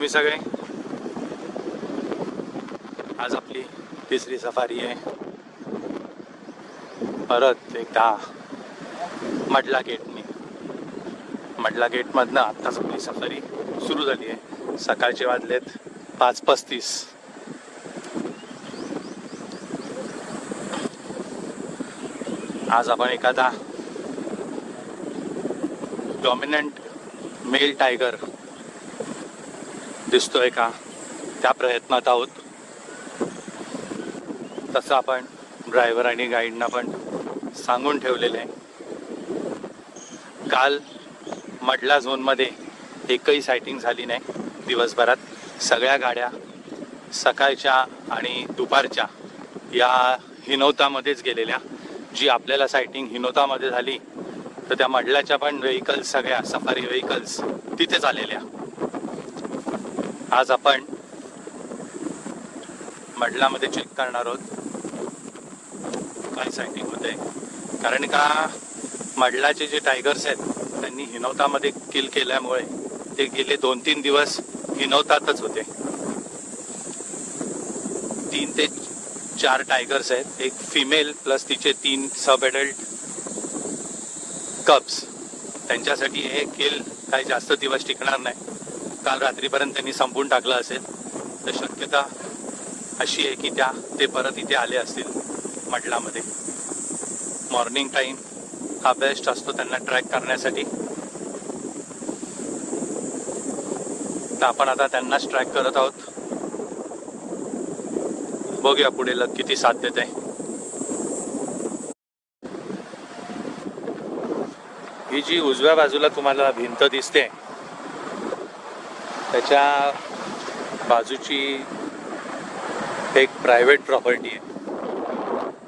मी सगळे आज आपली तिसरी सफारी आहे. परत एकदा मडला गेटमधनं आत्ताच आपली सफारी सुरू झाली आहे. सकाळचे वाजलेत 5:35. आज आपण एखादा डॉमिनंट मेल टायगर दिसतोय का त्या प्रयत्नात आहोत. तसं आपण ड्रायव्हर आणि गाईडना पण सांगून ठेवलेलं आहे. काल मडला झोनमध्ये एकही सायटिंग झाली नाही दिवसभरात. सगळ्या गाड्या सकाळच्या आणि दुपारच्या या हिनवतामध्येच गेलेल्या. जी आपल्याला सायटिंग हिनवतामध्ये झाली तर त्या मडल्याच्या पण व्हेकल्स, सगळ्या सफारी व्हेकल्स तिथेच आलेल्या. आज आपण मडलामध्ये चेक करणार आहोत काय सायटिंग होते. कारण का मडलाचे जे टायगर्स आहेत त्यांनी हिनवतामध्ये किल केल्यामुळे ते गेले 2-3 दिवस हिनवतातच होते. 3 ते 4 टायगर्स आहेत. एक फिमेल प्लस तिचे 3 सब एडल्ट कब्स. त्यांच्यासाठी हे किल काही जास्त दिवस टिकणार नाही. काल रात्रीपर्यंत त्यांनी संपून टाकलं असेल तर शक्यता अशी आहे की ते परत इथे आले असतील मडलामध्ये. मॉर्निंग टाईम हा बेस्ट असतो त्यांना ट्रॅक करण्यासाठी. तर आपण आता त्यांनाच ट्रॅक करत आहोत. बघूया पुढे लग किती साथ देत आहे. ही जी उजव्या बाजूला तुम्हाला भिंत दिसते त्याच्या बाजूची एक प्रायव्हेट प्रॉपर्टी आहे.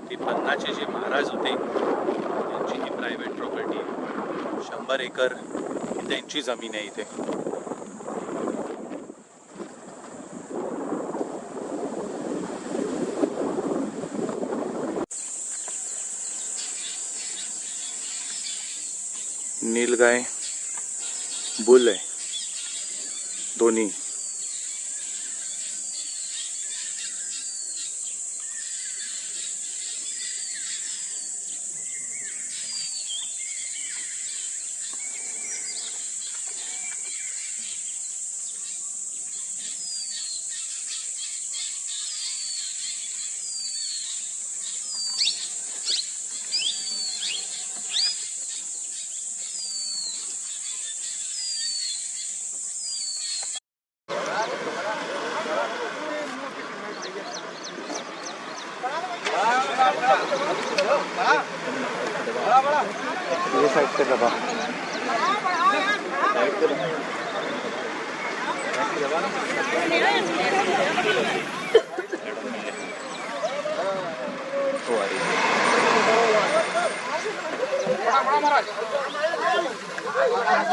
ती पन्नाचे जे महाराज होते त्यांची ही प्रायव्हेट प्रॉपर्टी आहे. 100 एकर त्यांची जमीन आहे इथे. नीलगाय बुल आहे दोन्ही. ये साइड पे दबा.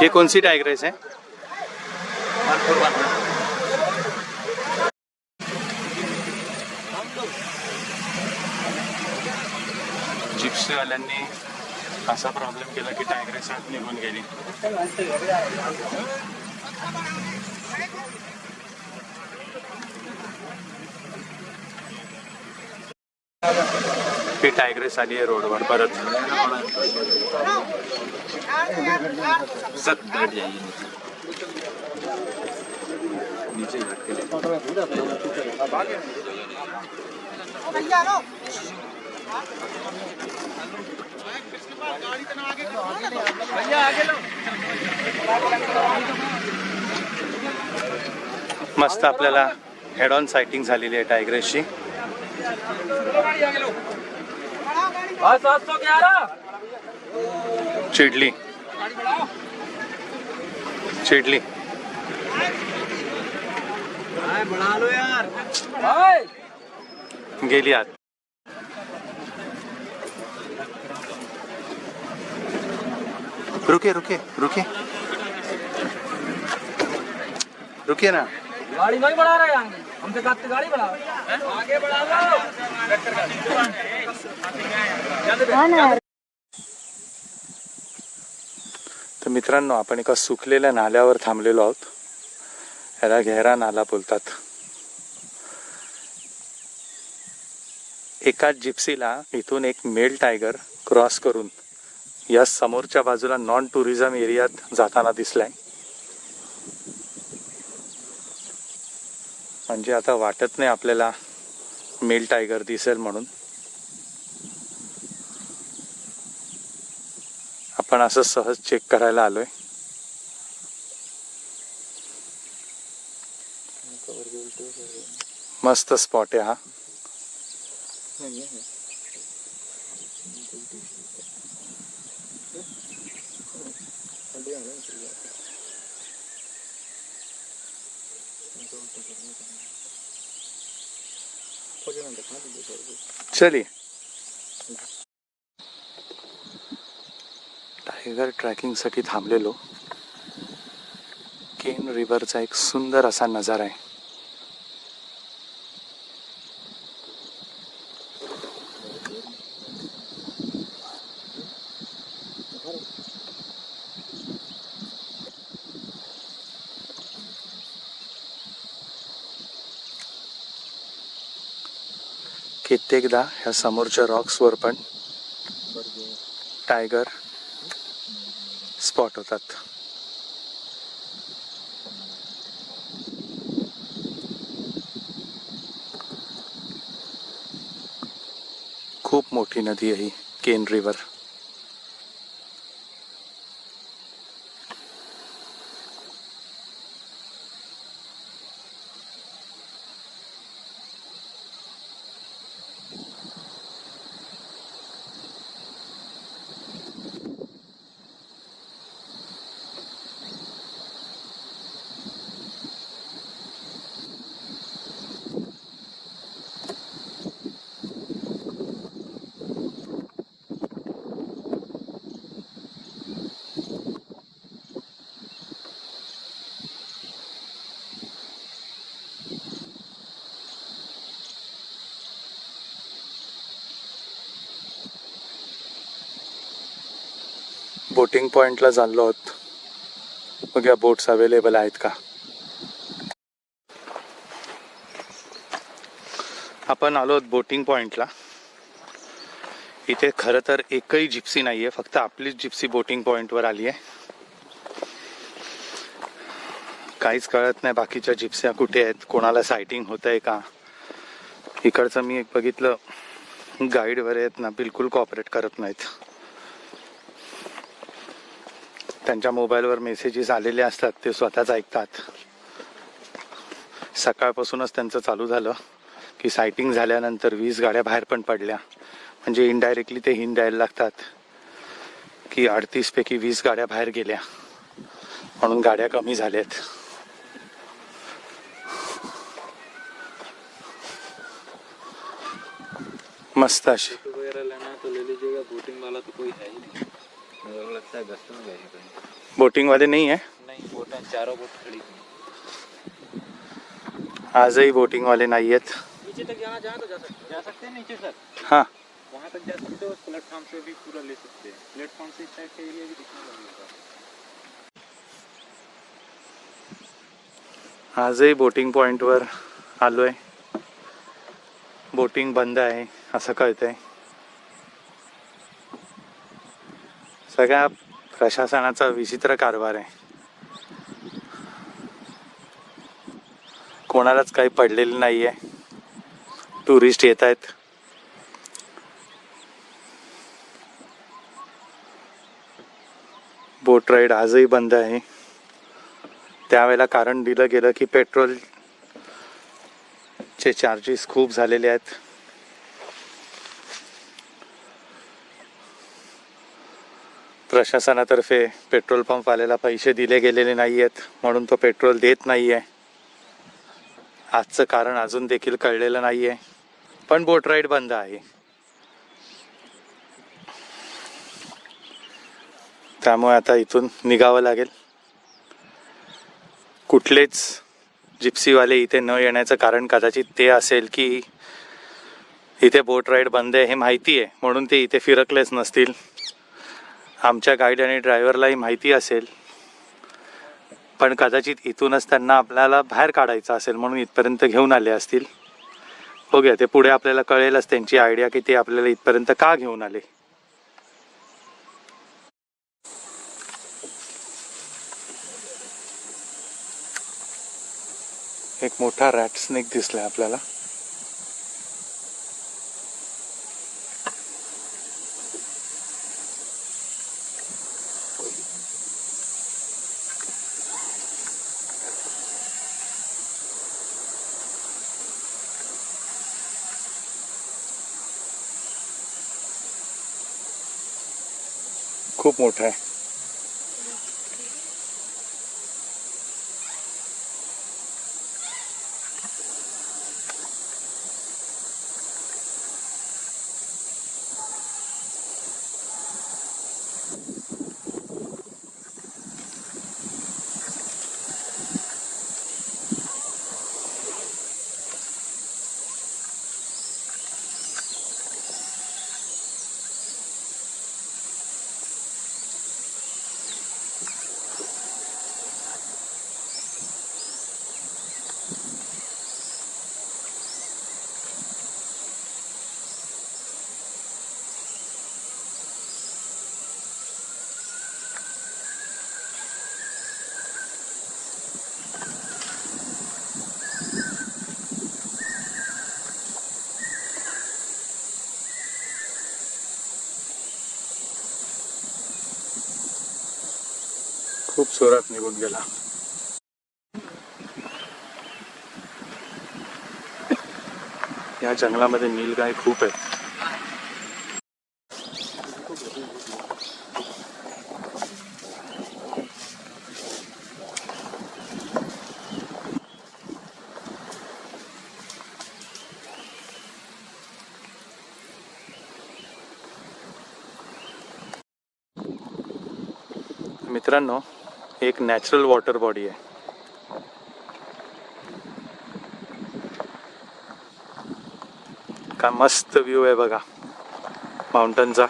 ये कौन सी टाइग्रेस है? जिप्सी वाल्यांनी असा प्रॉब्लेम केला की टायग्रेस आत निघून गेली. ही टायग्रेस आली आहे रोडवर परत. नीचे मस्त आपल्याला हेड ऑन सायटिंग झालेली आहे टायग्रेसची. चिडली गेली आत. रुके ना. गाड़ी नहीं बढ़ा रहे हैं हमसे काट गाड़ी बढ़ा आगे बढ़ा लो. तर मित्रांनो, आपण एका सुकलेल्या नाल्यावर थांबलेलो आहोत. ह्याला गहरा नाला बोलतात. एकाच जिप्सीला इथून एक मेल टायगर क्रॉस करून या समोरच्या बाजूला नॉन टुरिझम एरियात जाताना दिसलाय. म्हणजे आता वाटत नाही आपल्याला मेल टायगर दिसेल म्हणून. आपण असं सहज चेक करायला आलोय. मस्त स्पॉट आहे हा. चलिए. टायगर ट्रॅकिंगसाठी थांबलेलो. केन रिव्हरचा एक सुंदर असा नजारा आहे. कित्येकदा ह्या समोरच्या रॉक्सवर पण टायगर स्पॉट होतात. खूप मोठी नदी आहे ही केन रिव्हर. बोटिंग पॉइंटला चाललो आहोत. बघा बोट्स अवेलेबल आहेत का. आपण आलो आहोत बोटिंग पॉइंटला. इथे खरं तर एकही जिप्सी नाहीये, फक्त आपलीच जिप्सी बोटिंग पॉइंटवर आली आहे. काहीच कळत नाही बाकीच्या जिप्स्या कुठे आहेत, कोणाला सायटिंग होत आहे का. इकडचं मी एक बघितलं, गाईड वगैरे आहेत ना, बिलकुल कॉपरेट करत नाहीत. त्यांच्या मोबाईलवर मेसेजेस आलेले असतात, ते स्वतःच ऐकतात. सकाळपासूनच त्यांचं चालू झालं की सायटिंग झाल्यानंतर 20 गाड्या बाहेर पण पडल्या. म्हणजे इनडायरेक्टली ते हिंट द्यायला लागतात की 38 पैकी 20 गाड्या बाहेर गेल्या, म्हणून गाड्या कमी झाल्यात. मस्त अशी बोटिंग वाला तो कोई है ही नहीं. मुझे लगता है गस्त में गए हैं कहीं. बोटिंग वाले नहीं है. नहीं, बोट चारों बोट खड़ी थी. आजही बोटिंग वाले नहीं आहेत. नीचे तक यहाँ जा सकते हैं नीचे सर. हाँ, वहाँ तक जा सकते हो. प्लेटफॉर्म से भी पूरा ले सकते हैं. प्लेटफॉर्म से इस साइड का एरिया भी दिखने लगेगा. आजही बोटिंग पॉइंटवर आलोय. बोटिंग बंद आहे असं कळतंय. सगळ्या प्रशासनाचा विचित्र कारभार आहे. कोणालाच काही पडलेलं नाहीये. टुरिस्ट येत आहेत. बोट राईड आजही बंद आहे. त्यावेळेला कारण दिलं गेलं की पेट्रोलचे चार्जेस खूप झालेले आहेत. प्रशासनातर्फे पेट्रोल पंप वाल्याला पैसे दिले गेलेले नाही आहेत, म्हणून तो पेट्रोल देत नाही आहे. आजचं कारण अजून देखील कळलेलं नाही आहे, पण बोट राईड बंद आहे. त्यामुळे आता इथून निघावं लागेल. कुठलेच जिप्सीवाले इथे न येण्याचं कारण कदाचित ते असेल की इथे बोट राईड बंद आहे हे माहिती आहे, म्हणून ते इथे फिरकलेच नसतील. आमच्या गाईड आणि ड्रायव्हरलाही माहिती असेल, पण कदाचित इथूनच त्यांना आपल्याला बाहेर काढायचं असेल म्हणून इथपर्यंत घेऊन आले असतील. बघूया, ते पुढे आपल्याला कळेलच त्यांची आयडिया की ते आपल्याला इथपर्यंत का घेऊन आले. एक मोठा रॅट स्नेक दिसलाय आपल्याला. खूप मोठा आहे. खूप जोरात निघून गेला. या जंगलामध्ये नीलगाय खूप आहेत. मित्रांनो, एक नॅचरल वॉटर बॉडी आहे. का मस्त व्ह्यू आहे बघा माउंटनचा.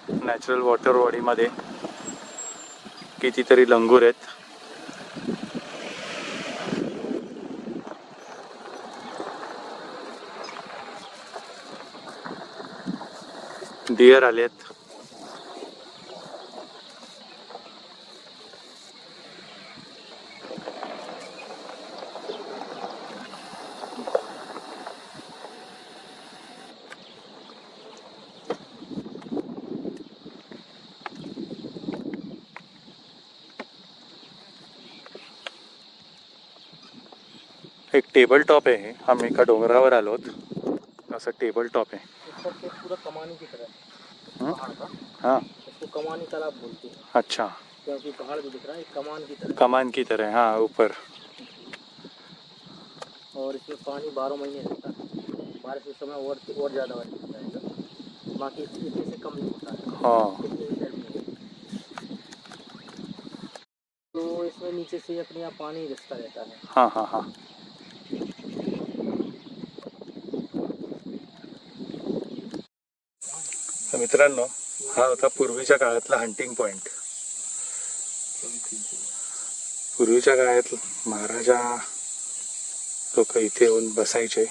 नॅचरल वॉटर बॉडीमध्ये कितीतरी लंगूर आहेत. डिअर आलेत. एक टेबल टॉप आहे. हम एका डोंगरावर आलोत. असं टेबल टॉप आहे. पूरा कमानी की तरह पहाड़ का, हाँ, इसको कमानी तालाब बोलते हैं अच्छा. क्योंकि पहाड़ जो दिख रहा है कमान की तरह. कमान की तरह, हाँ, ऊपर. और इसमें पानी 12 महीने रहता है. बारिश के समय और ज़्यादा बारिश हो जाएगा, बाकी इतने से कम नहीं होता है. हाँ, कितनी भी गर्मी हो. तो इसमें नीचे से अपने आप पानी रिसता रहता है. हाँ, हाँ, हाँ. तर मित्रांनो, हा होता पूर्वीच्या काळातला हंटिंग पॉइंट. पूर्वीच्या काळात महाराजा लोक इथे येऊन बसायचे.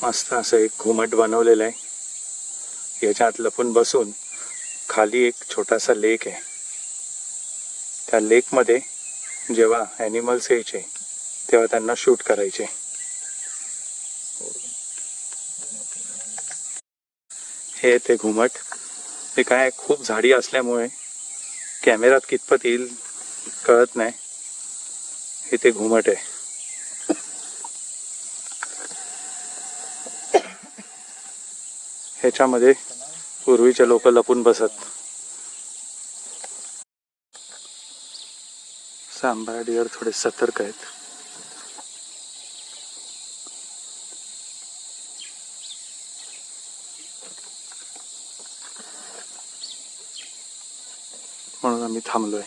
मस्त असं एक घुमट बनवलेलं आहे. याच्यात लपून बसून खाली एक छोटासा लेक आहे. त्या लेकमध्ये जेव्हा ॲनिमल्स यायचे तेव्हा त्यांना शूट करायचे. हे ते घुमट. ते काय खूप झाडी असल्यामुळे कॅमेऱ्यात कितपत येईल कळत नाही. हे ते घुमट आहे. ह्याच्यामध्ये पूर्वीचे लोक लपून बसत. सांबार डिअर थोडे सतर्क आहेत. म्हणून आम्ही थांबलोय.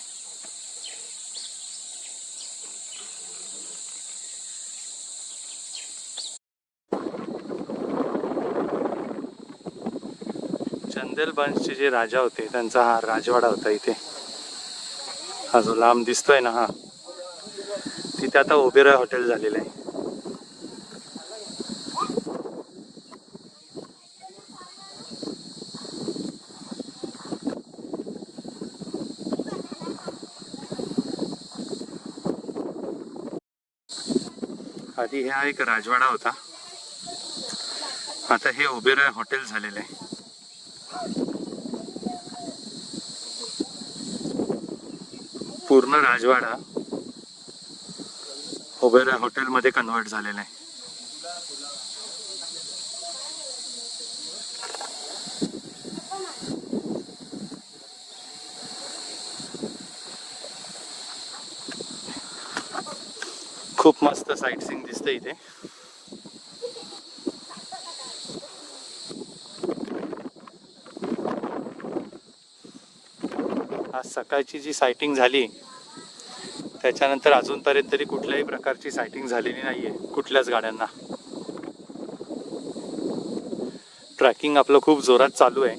चंदेल वंशचे जे राजा होते त्यांचा हा राजवाडा होता इथे. हा जो लांब दिसतोय ना, हा तिथे आता ओबेरॉय हॉटेल झालेलं आहे. आधी हा एक राजवाडा होता, आता हे ओबेरॉय हॉटेल झालेलं आहे. पूर्ण राजवाडा ओबेरॉय हॉटेलमध्ये कन्वर्ट झालेला आहे. खूप मस्त साईट सीइंग दिसते इथे. आज सकाळची जी सायटिंग झाली त्याच्यानंतर अजूनपर्यंत तरी कुठल्याही प्रकारची सायटिंग झालेली नाहीये कुठल्याच गाड्यांना. ट्रॅकिंग आपलं खूप जोरात चालू आहे.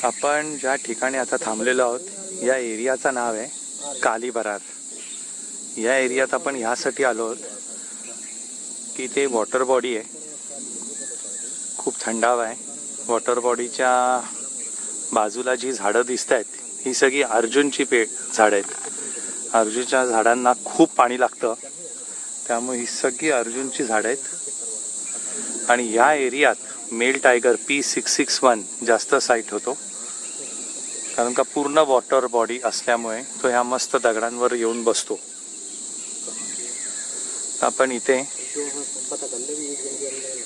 आपण ज्या ठिकाणी आता थांबलेलो आहोत या एरियाचं नाव आहे कालीबरार. या एरियात आपण ह्यासाठी आलो आहोत की ते वॉटर बॉडी आहे, खूप थंडावा आहे. वॉटर बॉडीच्या बाजूला जी झाडं दिसत आहेत ही सगळी अर्जुनची झाडं आहेत. अर्जुनच्या झाडांना खूप पाणी लागतं, त्यामुळे ही सगळी अर्जुनची झाडं आहेत. आणि या एरियात मेल टायगर P661 जास्त साईट होतो, कारण का पूर्ण वॉटर बॉडी असल्यामुळे तो ह्या मस्त दगडांवर येऊन बसतो. आपण इथे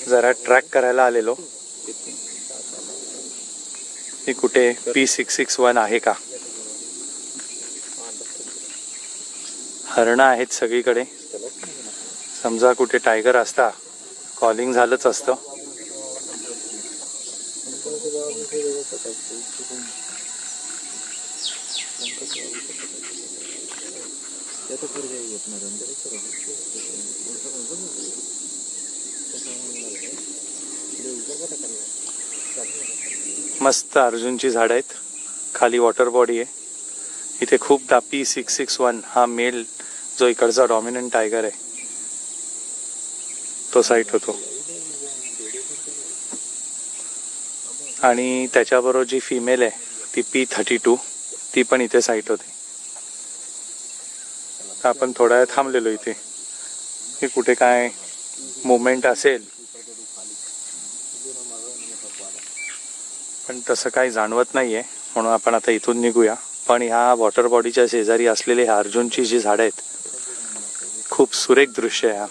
जरा ट्रॅक करायला आलेलो की कुठे P661 आहे का. हरणं आहेत सगळीकडे, समजा कुठे टायगर असता कॉलिंग झालंच असतं. मस्त अर्जुनची झाड आहेत, खाली वॉटर बॉडी आहे. इथे खूपदा P661 हा मेल जो इकडचा डॉमिनंट टायगर आहे तो साईट होतो. आणि त्याच्याबरोबर जी फिमेल आहे ती P32 ती पण इथे साईट होते. तर आपण थोडा वेळ थांबलेलो इथे की कुठे काय मुवमेंट असेल, पण तसं काही जाणवत नाहीये, म्हणून आपण आता इथून निघूया. पण ह्या वॉटर बॉडीच्या शेजारी असलेले ह्या अर्जुनची जी झाडं आहेत खूप सुरेख दृश्य आहे.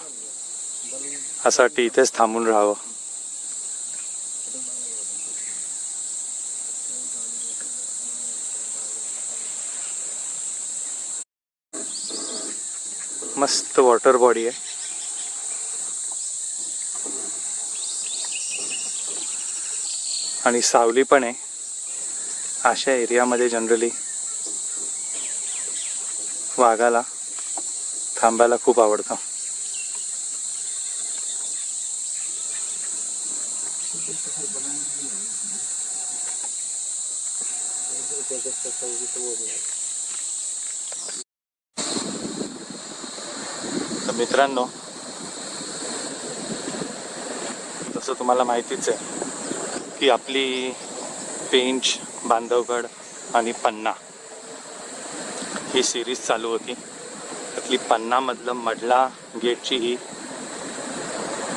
असं वाटतं इथेच थांबून राहावं. मस्त वॉटर बॉडी आहे. आणि सावली पण आहे. अशा एरियामध्ये जनरली वाघाला थांबायला खूप आवडतं. तर मित्रांनो, तसं तुम्हाला माहितीच आहे की आपली पेंच, बांधवगड आणि पन्ना ही सिरीज चालू होती. त्यातली पन्नामधलं मडला गेटची ही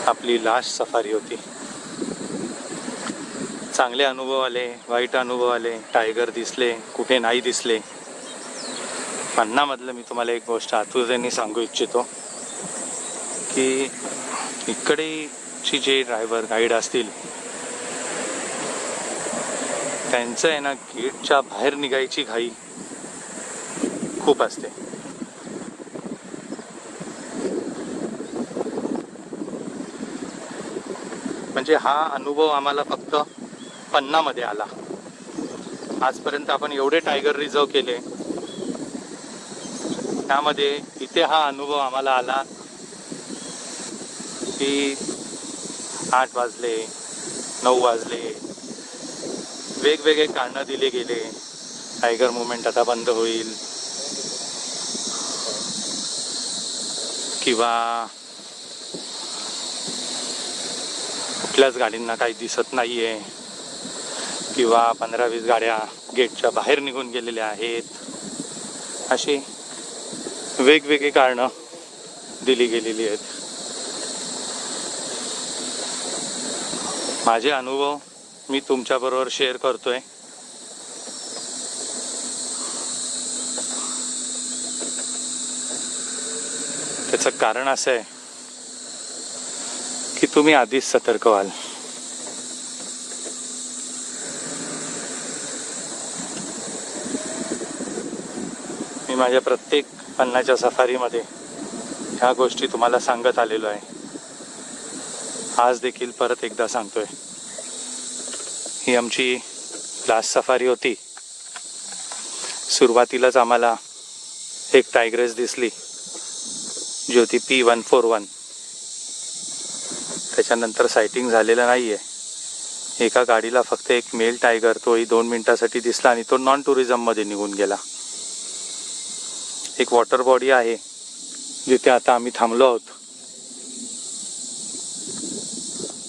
आपली लास्ट सफारी होती. चांगले अनुभव आले, वाईट अनुभव आले, टायगर दिसले, कुठे नाही दिसले. पन्नामधलं मी तुम्हाला एक गोष्ट आतुरतेने सांगू इच्छितो की इकडेची जे ड्रायव्हर गाईड असतील त्यांचं आहे ना गेटच्या बाहेर निघायची घाई खूप असते. म्हणजे हा अनुभव आम्हाला फक्त पन्नामध्ये आला. आजपर्यंत आपण एवढे टायगर रिझर्व केले, त्यामध्ये इथे हा अनुभव आम्हाला आला की 8 वाजले 9 वाजले, वेगवेगळे कारणं दिले गेले. टायगर मुवमेंट आता बंद होईल किंवा कुठल्याच गाडींना काही दिसत नाही आहे किंवा 15-20 गाड्या गेटच्या बाहेर निघून गेलेल्या आहेत, अशी वेगवेगळी कारणं दिली गेलेली आहेत. माझे अनुभव मी तुमच्याबरोबर शेअर करतोय. त्याचं कारण असं आहे की तुम्ही आधीच सतर्क व्हाल. मी माझ्या प्रत्येक अन्नाच्या सफारीमध्ये ह्या गोष्टी तुम्हाला सांगत आलेलो आहे. आज देखील परत एकदा सांगतोय. ही आमची लास्ट सफारी होती. सुरुवातीलाच आम्हाला एक टायग्रेस दिसली जी होती P141. त्याच्यानंतर सायटिंग झालेलं नाही आहे. एका गाडीला फक्त एक मेल टायगर, तोही 2 मिनिटासाठी दिसला आणि तो नॉन टुरिझममध्ये निघून गेला. एक वॉटर बॉडी आहे जिथे आता आम्ही थांबलो आहोत.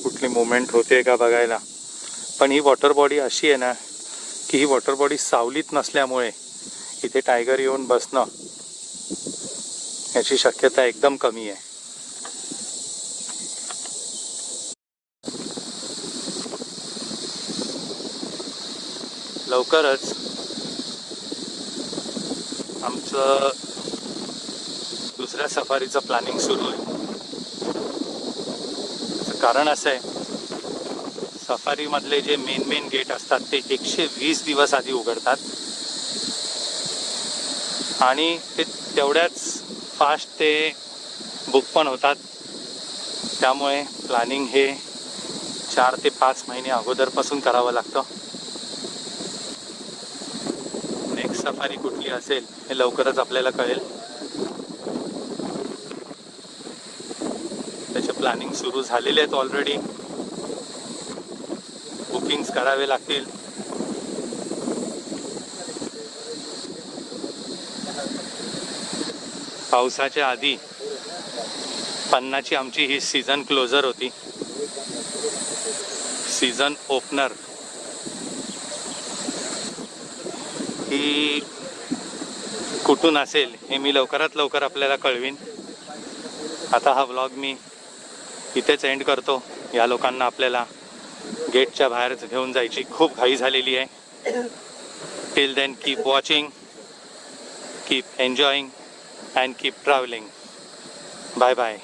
कुठली मुवमेंट होते का बघायला. पण ही वॉटर बॉडी अशी आहे ना की ही वॉटर बॉडी सावलीत नसल्यामुळे इथे टायगर येऊन बसणं याची शक्यता एकदम कमी आहे. लवकरच आमचं दुसऱ्या सफारीचं प्लॅनिंग सुरू आहे. त्याचं कारण असं आहे, सफारीमधले जे मेन गेट असतात ते 120 दिवस आधी उघडतात आणि ते तेवढ्याच फास्ट ते बुक पण होतात. त्यामुळे प्लॅनिंग हे 4 ते 5 महिने अगोदरपासून करावं लागतं. नेक्स्ट सफारी कुठली असेल हे लवकरच आपल्याला कळेल. त्याचे प्लॅनिंग सुरू झालेले आहेत ऑलरेडी. बुकिंग्स करावे लागतील. पावसाच्या आधी 50ची आमची ही सीझन क्लोजर होती. सीझन ओपनर ही कुठून असेल हे मी लवकरात लवकर आपल्याला कळवीन. आता हा व्लॉग मी इथेच एंड करतो. या लोकांना आपल्याला गेटच्या बाहेर घेऊन जायची खूप घाई झालेली आहे. Till then keep watching, keep enjoying and keep traveling. Bye bye.